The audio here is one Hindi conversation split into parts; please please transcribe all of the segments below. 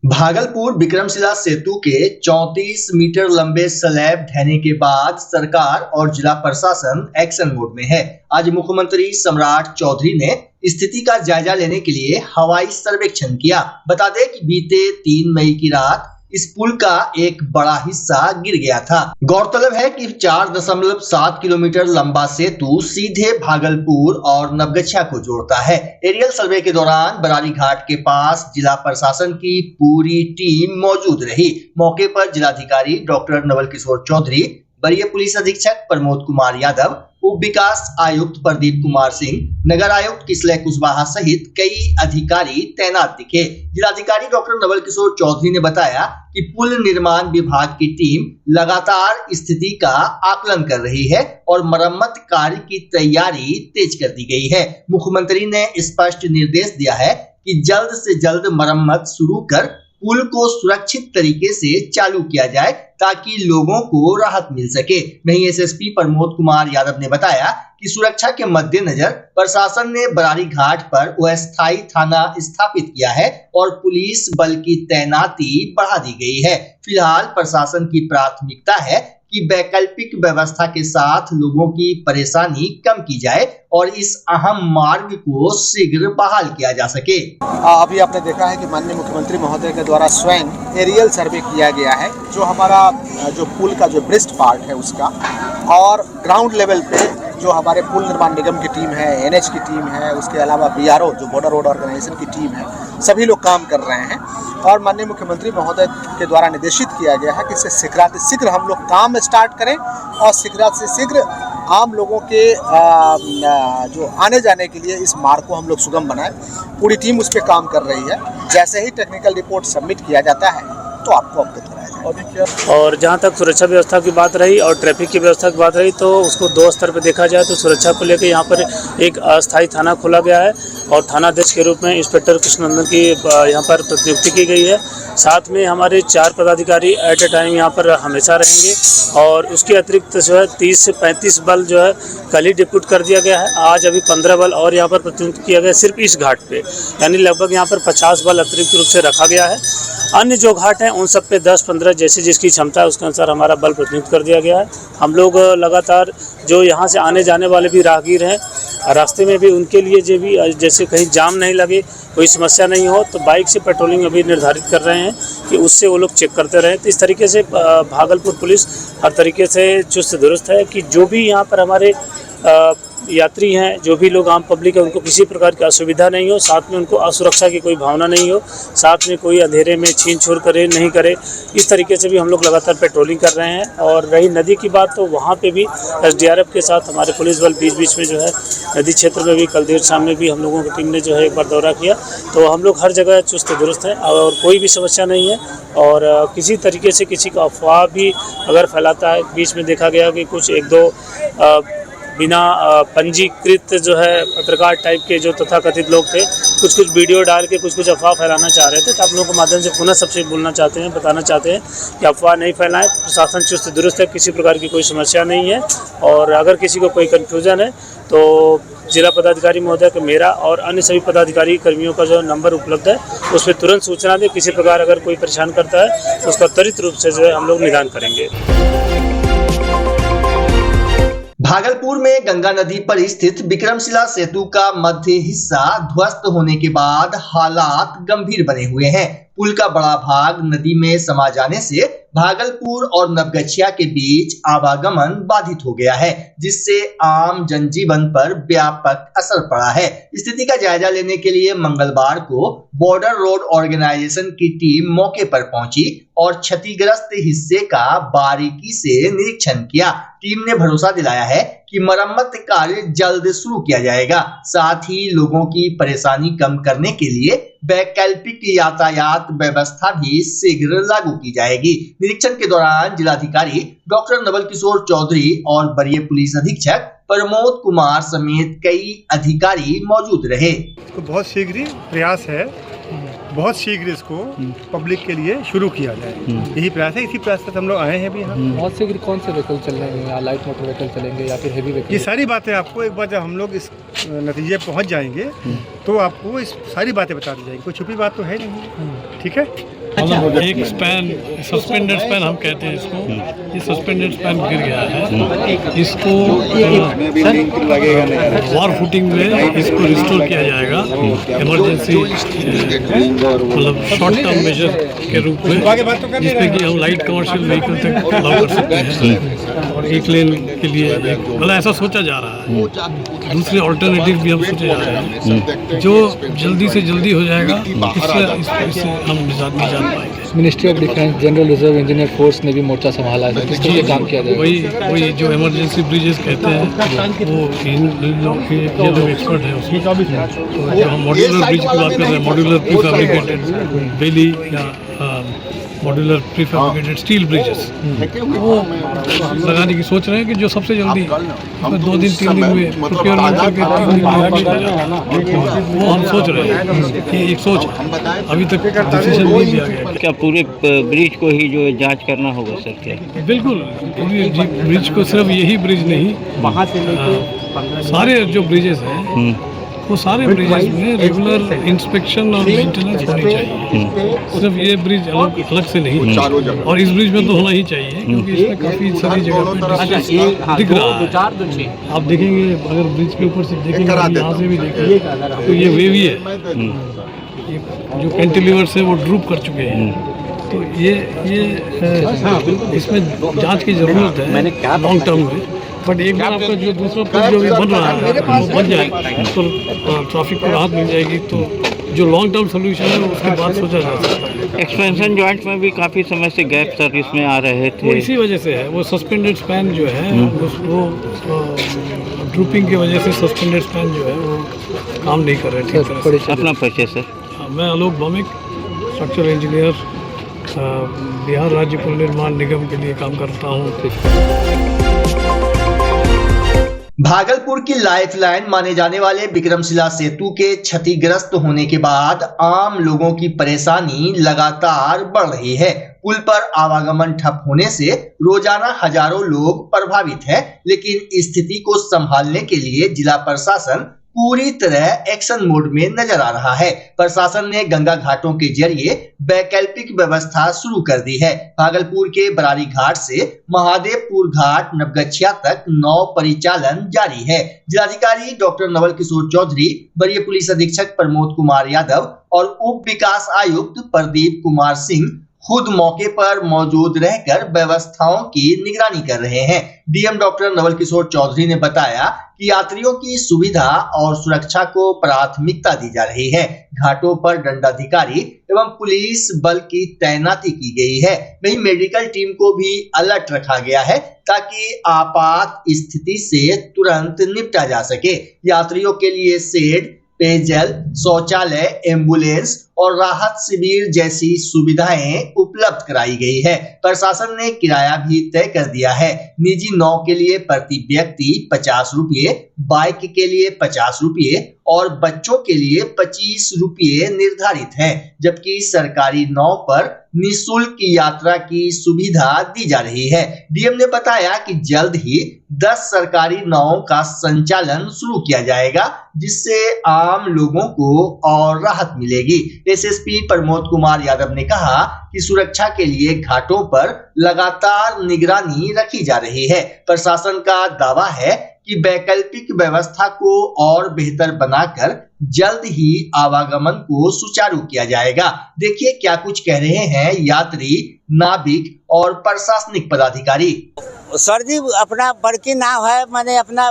भागलपुर विक्रमशिला सेतु के 34 मीटर लंबे स्लैब ढहने के बाद सरकार और जिला प्रशासन एक्शन मोड में है। आज मुख्यमंत्री सम्राट चौधरी ने स्थिति का जायजा लेने के लिए हवाई सर्वेक्षण किया। बता दें कि बीते 3 मई की रात इस पुल का एक बड़ा हिस्सा गिर गया था। गौरतलब है कि 4.7 किलोमीटर लंबा सेतु सीधे भागलपुर और नवगछिया को जोड़ता है। एरियल सर्वे के दौरान बरारी घाट के पास जिला प्रशासन की पूरी टीम मौजूद रही। मौके पर जिलाधिकारी डॉक्टर नवल किशोर चौधरी, वरीय पुलिस अधीक्षक प्रमोद कुमार यादव, उप विकास आयुक्त प्रदीप कुमार सिंह, नगर आयुक्त किसलय कुशवाहा सहित कई अधिकारी तैनात दिखे। जिलाधिकारी डॉक्टर नवल किशोर चौधरी ने बताया कि पुल निर्माण विभाग की टीम लगातार स्थिति का आकलन कर रही है और मरम्मत कार्य की तैयारी तेज कर दी गई है। मुख्यमंत्री ने स्पष्ट निर्देश दिया है कि जल्द से जल्द मरम्मत शुरू कर पुल को सुरक्षित तरीके से चालू किया जाए ताकि लोगों को राहत मिल सके। वहीं एसएसपी प्रमोद कुमार यादव ने बताया कि सुरक्षा के मद्देनजर प्रशासन ने बरारी घाट पर अस्थायी थाना स्थापित किया है और पुलिस बल की तैनाती बढ़ा दी गई है। फिलहाल प्रशासन की प्राथमिकता है कि वैकल्पिक व्यवस्था के साथ लोगों की परेशानी कम की जाए और इस अहम मार्ग को शीघ्र बहाल किया जा सके। अभी आपने देखा है कि माननीय मुख्यमंत्री महोदय के द्वारा स्वयं एरियल सर्वे किया गया है, जो हमारा जो पुल का जो ब्रेस्ट पार्ट है उसका, और ग्राउंड लेवल पे जो हमारे पुल निर्माण निगम की टीम है, एनएच की टीम है, उसके अलावा बीआरओ जो बॉर्डर रोड ऑर्गेनाइजेशन की टीम है, सभी लोग काम कर रहे हैं। और माननीय मुख्यमंत्री महोदय के द्वारा निर्देशित किया गया है कि इससे शीघ्र हम लोग काम स्टार्ट करें और शीघ्र आम लोगों के जो आने जाने के लिए इस मार्ग को हम लोग सुगम बनाएं। पूरी टीम उस पर काम कर रही है। जैसे ही टेक्निकल रिपोर्ट सबमिट किया जाता है तो आपको अवगत कराया जाएगा। और जहाँ तक सुरक्षा व्यवस्था की बात रही और ट्रैफिक की व्यवस्था की बात रही, तो उसको 2 स्तर पर देखा जाए तो सुरक्षा को लेकर यहाँ पर एक अस्थायी थाना खोला गया है और थानाध्यक्ष के रूप में इंस्पेक्टर कृष्णनंदन की यहाँ पर प्रतिनियुक्ति की गई है। साथ में हमारे 4 पदाधिकारी एट ए टाइम यहाँ पर हमेशा रहेंगे और उसके अतिरिक्त जो है 30 से 35 बल जो है कल ही डिप्यूट कर दिया गया है। आज अभी 15 बल और यहाँ पर प्रतिनियुक्त किया गया सिर्फ इस घाट पे, यानी लगभग यहाँ पर 50 बल अतिरिक्त रूप से रखा गया है। अन्य जो घाट हैं उन सब पे 10-15 जैसे जिसकी क्षमता है उसके अनुसार हमारा बल प्रतिनियुक्त कर दिया गया है। हम लोग लगातार जो यहाँ से आने जाने वाले भी राहगीर हैं, रास्ते में भी उनके लिए जो भी जैसे कहीं जाम नहीं लगे, कोई समस्या नहीं हो, तो बाइक से पेट्रोलिंग अभी निर्धारित कर रहे हैं कि उससे वो लोग चेक करते रहें। तो इस तरीके से भागलपुर पुलिस हर तरीके से चुस्त दुरुस्त है कि जो भी यहाँ पर हमारे यात्री हैं, जो भी लोग आम पब्लिक है, उनको किसी प्रकार की असुविधा नहीं हो, साथ में उनको असुरक्षा की कोई भावना नहीं हो, साथ में कोई अंधेरे में छीन छोड़ करे नहीं करे। इस तरीके से भी हम लोग लगातार पेट्रोलिंग कर रहे हैं। और रही नदी की बात, तो वहाँ पे भी एसडीआरएफ के साथ हमारे पुलिस बल बीच में जो है नदी क्षेत्र में भी कल देर शाम में भी हम लोगों की टीम ने जो है एक बार दौरा किया। तो हम लोग हर जगह चुस्त दुरुस्त हैं और कोई भी समस्या नहीं है। और किसी तरीके से किसी का अफवाह भी अगर फैलाता है, बीच में देखा गया कि कुछ 1-2 बिना पंजीकृत जो है पत्रकार टाइप के जो तथाकथित लोग थे, कुछ वीडियो डाल के कुछ अफवाह फैलाना चाह रहे थे। तो आप लोगों के माध्यम से पुनः सबसे बताना चाहते हैं कि अफवाह नहीं फैलाएं। प्रशासन चुस्त दुरुस्त है, किसी प्रकार की कोई समस्या नहीं है। और अगर किसी को कोई कन्फ्यूजन है तो जिला पदाधिकारी महोदय का, मेरा और अन्य सभी पदाधिकारी कर्मियों का जो नंबर उपलब्ध है उस पर तुरंत सूचना दें। किसी प्रकार अगर कोई परेशान करता है तो उसका त्वरित रूप से जो है हम लोग निदान करेंगे। भागलपुर में गंगा नदी पर स्थित विक्रमशिला सेतु का मध्य हिस्सा ध्वस्त होने के बाद हालात गंभीर बने हुए हैं। पुल का बड़ा भाग नदी में समा जाने से भागलपुर और नवगछिया के बीच आवागमन बाधित हो गया है, जिससे आम जनजीवन पर व्यापक असर पड़ा है। स्थिति का जायजा लेने के लिए मंगलवार को बॉर्डर रोड ऑर्गेनाइजेशन की टीम मौके पर पहुंची और क्षतिग्रस्त हिस्से का बारीकी से निरीक्षण किया। टीम ने भरोसा दिलाया है कि मरम्मत कार्य जल्द शुरू किया जाएगा। साथ ही लोगों की परेशानी कम करने के लिए वैकल्पिक यातायात व्यवस्था भी शीघ्र लागू की जाएगी। निरीक्षण के दौरान जिलाधिकारी डॉक्टर नवल किशोर चौधरी और वरीय पुलिस अधीक्षक प्रमोद कुमार समेत कई अधिकारी मौजूद रहे। तो बहुत शीघ्र प्रयास है, बहुत शीघ्र इसको पब्लिक के लिए शुरू किया जाए, यही प्रयास है। इसी प्रयास से हम लोग आए हैं भी यहाँ। बहुत शीघ्र कौन से व्हीकल चल रहे हैं, लाइट मोटर व्हीकल चलेंगे या फिर हेवी व्हीकल? ये सारी बातें आपको एक बार जब हम लोग इस नतीजे पहुँच जाएंगे तो आपको इस सारी बातें बता दी जाएंगी। कोई छुपी बात तो है नहीं, ठीक है। एक स्पैन सस्पेंडेड स्पैन हम कहते हैं इसको, ये सस्पेंडेड स्पैन गिर गया है, इसको वार फुटिंग में इसको रिस्टोर किया जाएगा इमरजेंसी मतलब शॉर्ट टर्म मेजर के रूप में, जिसमें कि हम लाइट कमर्शियल व्हीकल तक अलाउ कर सकते हैं और एक लेन के लिए मतलब ऐसा सोचा जा रहा है। दूसरे ऑल्टरनेटिव भी हम सोचे जा रहे हैं जो जल्दी से जल्दी हो जाएगा, इससे हम निजात नहीं जान पाएंगे। Ministry of defence general reserve engineer force ने भी मोर्चा संभाला है, किस तरह काम किया जाए? वही जो इमरजेंसी ब्रिजेस कहते हैं वो इन लोग के ये लोग एक्सपर्ट है उसमें। तो जो हम मॉड्यूलर ब्रिज की बात कर रहे हैं, मॉड्यूलर प्रीफैब्रिकेटेड बेली या मॉड्यूलर प्रीफैब्रिकेटेड स्टील ब्रिजेस वो लगाने की सोच रहे हैं कि जो सबसे जल्दी 2 दिन 3 दिन में प्रोक्योरमेंट करके 3 दिन में लग जाएगा, वो हम सोच रहे हैं कि एक सोच अभी तक डिसीजन नहीं लिया गया। क्या पूरे ब्रिज को ही जो जांच करना होगा सर? क्या बिल्कुल पूरे ब्रिज को, सिर्फ यही ब्रिज नहीं, सारे जो ब्रिजेस हैं वो सारे ब्रिजेस में रेगुलर इंस्पेक्शन और मेंटेनेंस होनी चाहिए। सिर्फ ये ब्रिज अलग से नहीं, और इस ब्रिज में तो होना ही चाहिए क्योंकि इसमें काफ़ी सारी जगह पे दिख रहा है। आप देखेंगे अगर ब्रिज के ऊपर से देखेंगे, यहाँ से भी देखेंगे तो ये वेवी है, जो कैंटिलीवर्स है वो ड्रूप कर चुके हैं। तो ये इसमें जांच की ज़रूरत है लॉन्ग टर्म में। बट एक बार आपका जो दूसरा पुल जो भी बन रहा है वो बन जाए तो ट्रैफिक को राहत मिल जाएगी, तो जो लॉन्ग टर्म सोल्यूशन है उसके बाद सोचा जा सकता है। एक्सपेंशन जॉइंट में भी काफ़ी समय से गैप सर्विस में आ रहे थे, वो इसी वजह से है। वो सस्पेंडेड स्पैन जो है वो ड्रूपिंग की वजह से सस्पेंडेड स्पैन जो है वो काम नहीं कर रहे ठीक तरह से। अपना परिचय सर? मैं आलोक भौमिक, स्ट्रक्चरल इंजीनियर, बिहार राज्य पुल निर्माण निगम के लिए काम करता हूँ। भागलपुर की लाइफलाइन माने जाने वाले विक्रमशिला सेतु के क्षतिग्रस्त होने के बाद आम लोगों की परेशानी लगातार बढ़ रही है। पुल पर आवागमन ठप होने से रोजाना हजारों लोग प्रभावित हैं, लेकिन स्थिति को संभालने के लिए जिला प्रशासन पूरी तरह एक्शन मोड में नजर आ रहा है। प्रशासन ने गंगा घाटों के जरिए वैकल्पिक व्यवस्था शुरू कर दी है। भागलपुर के बरारी घाट से महादेवपुर घाट नवगछिया तक नौ परिचालन जारी है। जिलाधिकारी डॉक्टर नवल किशोर चौधरी, वरीय पुलिस अधीक्षक प्रमोद कुमार यादव और उप विकास आयुक्त प्रदीप कुमार सिंह खुद मौके पर मौजूद रहकर व्यवस्थाओं की निगरानी कर रहे हैं। डीएम डॉक्टर नवल किशोर चौधरी ने बताया कि यात्रियों की सुविधा और सुरक्षा को प्राथमिकता दी जा रही है। घाटों पर दंडाधिकारी एवं पुलिस बल की तैनाती की गई है। वहीं मेडिकल टीम को भी अलर्ट रखा गया है ताकि आपात स्थिति से तुरंत निपटा जा सके। यात्रियों के लिए शेड, पेयजल, शौचालय, एम्बुलेंस और राहत शिविर जैसी सुविधाएं उपलब्ध कराई गई है। प्रशासन ने किराया भी तय कर दिया है। निजी नाव के लिए प्रति व्यक्ति 50 रुपये, बाइक के लिए 50 रुपये और बच्चों के लिए 25 रुपये निर्धारित है, जबकि सरकारी नाव पर निःशुल्क यात्रा की सुविधा दी जा रही है। डीएम ने बताया कि जल्द ही 10 सरकारी नावों का संचालन शुरू किया जाएगा, जिससे आम लोगों को और राहत मिलेगी। एसएसपी प्रमोद कुमार यादव ने कहा कि सुरक्षा के लिए घाटों पर लगातार निगरानी रखी जा रही है। प्रशासन का दावा है कि वैकल्पिक व्यवस्था को और बेहतर बनाकर जल्द ही आवागमन को सुचारू किया जाएगा। देखिए क्या कुछ कह रहे हैं यात्री, नाविक और प्रशासनिक पदाधिकारी। सर जी, अपना बड़की नाव है, मैंने अपना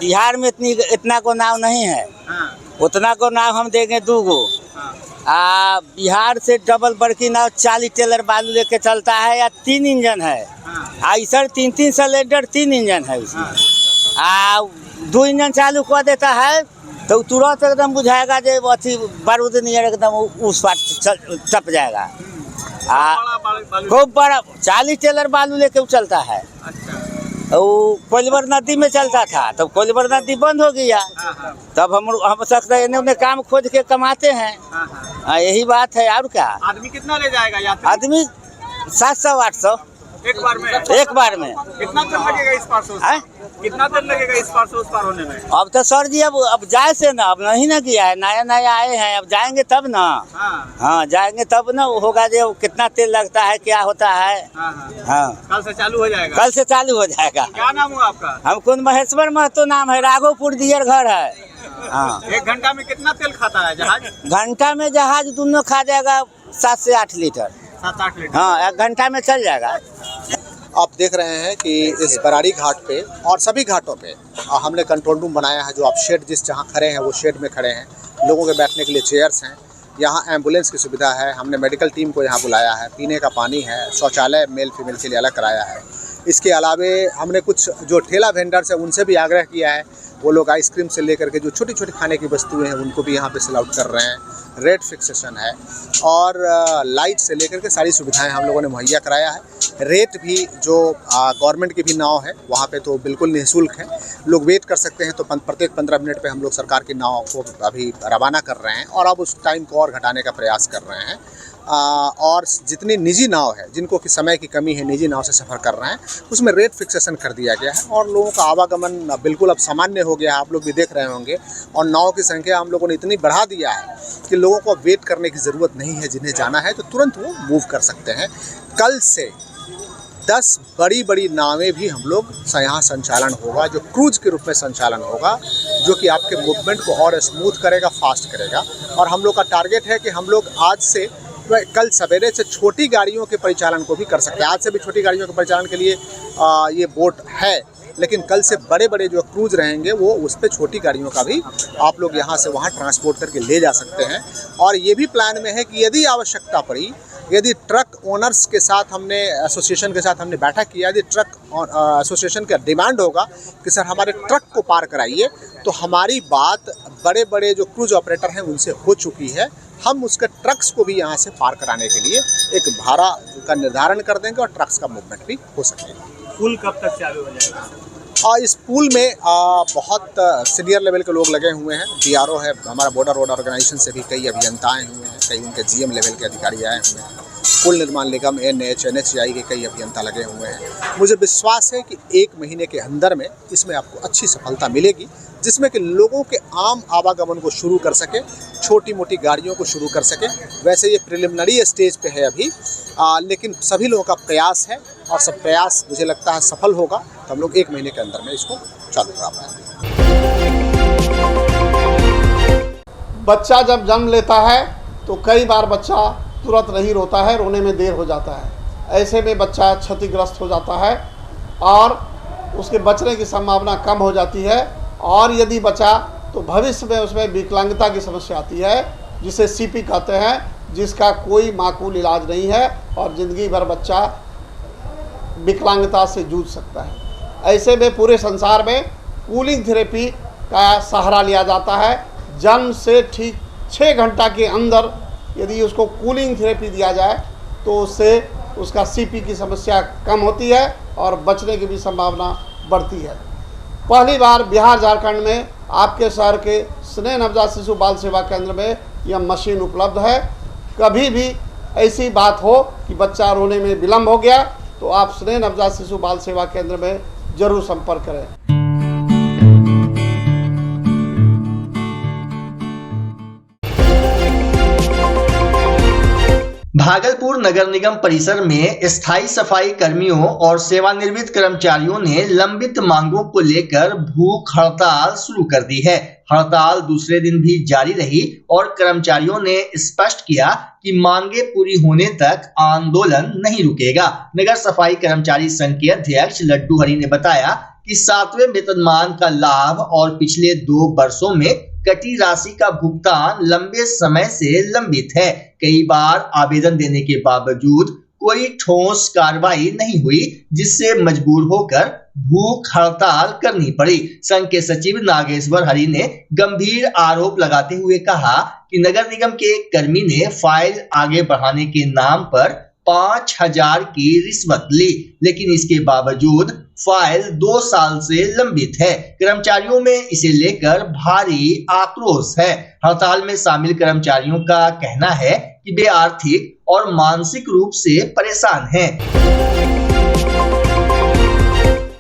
बिहार में इतना को नाव नहीं है। उतना को नाव हम देंगे 2 गो। बिहार से डबल बड़की नाव 40 टेलर बालू लेके चलता है या 3 इंजन है। इधर 3-3 सिलेंडर 3 इंजन है उसमें। 2 इंजन चालू कर देता है तो तुरंत एकदम बुझाएगा जो अथी बारूद नहीं एकदम उस पार टप जाएगा। खूब बड़ा 40 टेलर बालू लेके चलता है। कोइलवर नदी में चलता था, तब कोइलवर नदी बंद हो गया, तब हम सकते हैं उन्हें काम खोज के कमाते हैं। यही बात है। और क्या? आदमी कितना ले जाएगा यात्री? आदमी 700-800। एक बार में? एक बार में। कितना दिन लगेगा इस पार से उस पार? कितना दिन लगेगा इस पार से उस पार होने में? अब तो सर जी अब जाए से ना, अब नहीं ना किया है, नया नया आए हैं, अब जाएंगे तब ना। हाँ जाएंगे तब ना होगा, जो कितना तेल लगता है, क्या होता है। हाँ कल से चालू हो जाएगा? कल से चालू हो जाएगा। क्या नाम हुआ आपका? हम कुंद महेश्वर महतो नाम है, राघोपुर दियर घर है। हाँ 1 घंटा में कितना तेल खाता है जहाज? घंटा में जहाज दोनों खा जाएगा 7 से 8 लीटर। 7-8 लीटर? हाँ 1 घंटा में चल जाएगा। आप देख रहे हैं कि इस बराड़ी घाट पे और सभी घाटों पे हमने कंट्रोल रूम बनाया है। जो आप शेड जिस जहाँ खड़े हैं वो शेड में खड़े हैं, लोगों के बैठने के लिए चेयर्स हैं, यहाँ एम्बुलेंस की सुविधा है, हमने मेडिकल टीम को यहाँ बुलाया है, पीने का पानी है, शौचालय मेल फीमेल के लिए अलग कराया है। इसके अलावे हमने कुछ जो ठेला वेंडर्स हैं उनसे भी आग्रह किया है, वो लोग आइसक्रीम से लेकर के जो छोटी छोटी खाने की वस्तुएं हैं उनको भी यहाँ पे सेल आउट कर रहे हैं। रेट फिक्सेशन है और लाइट से लेकर के सारी सुविधाएं हम लोगों ने मुहैया कराया है। रेट भी जो गवर्नमेंट की भी नाव है वहाँ पे तो बिल्कुल निःशुल्क है, लोग वेट कर सकते हैं। तो प्रत्येक 15 मिनट पे हम लोग सरकार की नाव को अभी रवाना कर रहे हैं और अब उस टाइम को और घटाने का प्रयास कर रहे हैं। और जितनी निजी नाव है जिनको कि समय की कमी है, निजी नाव से सफ़र कर रहे हैं, उसमें रेट फिक्सेशन कर दिया गया है और लोगों का आवागमन बिल्कुल अब सामान्य हो गया है। आप लोग भी देख रहे होंगे और नाव की संख्या हम लोगों ने इतनी बढ़ा दिया है कि लोगों को वेट करने की ज़रूरत नहीं है। जिन्हें जाना है तो तुरंत वो मूव कर सकते हैं। कल से 10 बड़ी बड़ी नावें भी हम लोग यहाँ संचालन होगा, जो क्रूज के रूप में संचालन होगा, जो कि आपके मूवमेंट को और स्मूथ करेगा, फास्ट करेगा। और हम लोग का टारगेट है कि हम लोग आज से कल सवेरे से छोटी गाड़ियों के परिचालन को भी कर सकते हैं। आज से भी छोटी गाड़ियों के परिचालन के लिए ये बोट है, लेकिन कल से बड़े बड़े जो क्रूज रहेंगे वो उस पर छोटी गाड़ियों का भी आप लोग यहाँ से वहाँ ट्रांसपोर्ट करके ले जा सकते हैं। और ये भी प्लान में है कि यदि आवश्यकता पड़ी, यदि ट्रक ओनर्स के साथ हमने एसोसिएशन के साथ हमने बैठक किया, यदि ट्रक एसोसिएशन का डिमांड होगा कि सर हमारे ट्रक को पार कराइए, तो हमारी बात बड़े बड़े जो क्रूज ऑपरेटर हैं उनसे हो चुकी है। हम उसके ट्रक्स को भी यहाँ से पार कराने के लिए एक भाड़ा का निर्धारण कर देंगे और ट्रक्स का मूवमेंट भी हो सकेगा। पुल कब तक चालू हो जाएगा? इस पुल में बहुत सीनियर लेवल के लोग लगे हुए हैं। BRO है, हमारा बॉर्डर रोड ऑर्गेनाइजेशन से भी कई अभियंता आए हुए हैं, कई उनके GM लेवल के अधिकारी आए हुए हैं। पुल निर्माण निगम NHAI के कई अभियंता लगे हुए हैं। मुझे विश्वास है कि 1 महीने के अंदर में इसमें आपको अच्छी सफलता मिलेगी, जिसमें कि लोगों के आम आवागमन को शुरू कर सके, छोटी मोटी गाड़ियों को शुरू कर सके। वैसे ये प्रिलिमिनरी स्टेज पे है अभी, लेकिन सभी लोगों का प्रयास है और सब प्रयास मुझे लगता है सफल होगा, तो हम लोग 1 महीने के अंदर में इसको चालू करा पाएंगे। बच्चा जब जन्म लेता है तो कई बार बच्चा तुरंत नहीं रोता है, रोने में देर हो जाता है। ऐसे में बच्चा क्षतिग्रस्त हो जाता है और उसके बचने की संभावना कम हो जाती है। और यदि बचा तो भविष्य में उसमें विकलांगता की समस्या आती है, जिसे CP कहते हैं, जिसका कोई माकूल इलाज नहीं है और ज़िंदगी भर बच्चा विकलांगता से जूझ सकता है। ऐसे में पूरे संसार में कूलिंग थेरेपी का सहारा लिया जाता है। जन्म से ठीक 6 घंटा के अंदर यदि उसको कूलिंग थेरेपी दिया जाए तो उससे उसका CP की समस्या कम होती है और बचने की भी संभावना बढ़ती है। पहली बार बिहार झारखंड में आपके शहर के स्नेह नवजात शिशु बाल सेवा केंद्र में यह मशीन उपलब्ध है। कभी भी ऐसी बात हो कि बच्चा रोने में विलम्ब हो गया तो आप स्नेह नवजात शिशु बाल सेवा केंद्र में जरूर संपर्क करें। भागलपुर नगर निगम परिसर में स्थायी सफाई कर्मियों और सेवानिवृत्त कर्मचारियों ने लंबित मांगों को लेकर भूख हड़ताल शुरू कर दी है। हड़ताल दूसरे दिन भी जारी रही और कर्मचारियों ने स्पष्ट किया कि मांगे पूरी होने तक आंदोलन नहीं रुकेगा। नगर सफाई कर्मचारी संघ के अध्यक्ष लड्डू हरि ने बताया कि 7वें वेतनमान का लाभ और पिछले 2 वर्षों में कटी राशि का भुगतान लंबे समय से लंबित है। कई बार आवेदन देने के बावजूद कोई ठोस कार्रवाई नहीं हुई, जिससे मजबूर होकर भूख हड़ताल करनी पड़ी। संघ के सचिव नागेश्वर हरि ने गंभीर आरोप लगाते हुए कहा कि नगर निगम के एक कर्मी ने फाइल आगे बढ़ाने के नाम पर 5,000 की रिश्वत ली, लेकिन इसके बावजूद फाइल 2 साल से लंबित है। कर्मचारियों में इसे लेकर भारी आक्रोश है। हड़ताल में शामिल कर्मचारियों का कहना है कि वे आर्थिक और मानसिक रूप से परेशान हैं।